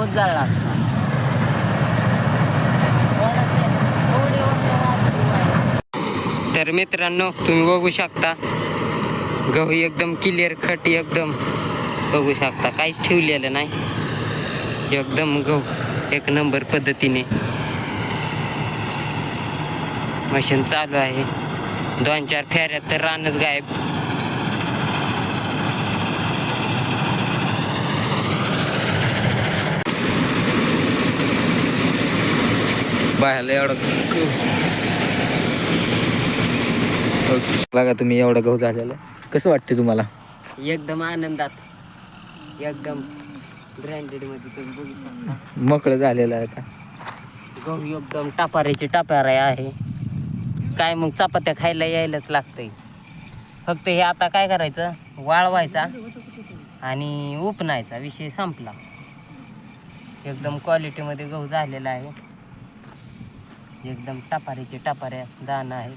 गहूच जाळला असता. तर मित्रांनो तुम्ही बघू शकता गहू एकदम क्लिअर कट, एकदम बघू शकता काहीच ठेवलेलं नाही, एकदम गहू एक नंबर पद्धतीने मशीन चालू आहे. 2-4 फेऱ्यात तर रानच गायब. बाहेर एवढं बघा तुम्ही, एवढा गहू झालेला कसं वाटते तुम्हाला? एकदम आनंदात, एकदम ब्रँडेड मध्ये तुम्ही बघू शकता. मोकळं झालेलं आहे आता गहू एकदम टापाऱ्याची टापारे आहे. काय मग चपात्या खायला यायलाच लागतंय. फक्त हे आता काय करायचं, वाळवायचा आणि उपनायचा, विषय संपला. एकदम क्वालिटीमध्ये गहू झालेला आहे. एकदम टापाऱ्याचे टापाऱ्या दाणं आहे,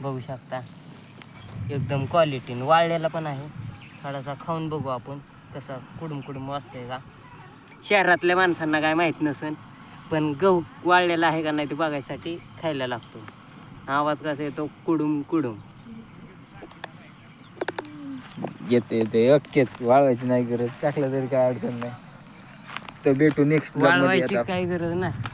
बघू शकता. एकदम क्वालिटीने वाळलेला पण आहे. थोडासा खाऊन बघू आपण कसा कुडूम वाजतोय का. शहरातल्या माणसांना काय माहीत नसेल, पण गहू वाळलेला आहे का नाही ते बघायसाठी खायला लागतो. आवाज कसा येतो, कुडूम. येते अख्खेच, वाळवायची नाही गरज, टाकलं तरी काय अडचण नाही. तर भेटू नेक्स्ट ब्लॉग मध्ये. वाळवायची काही गरज नाही.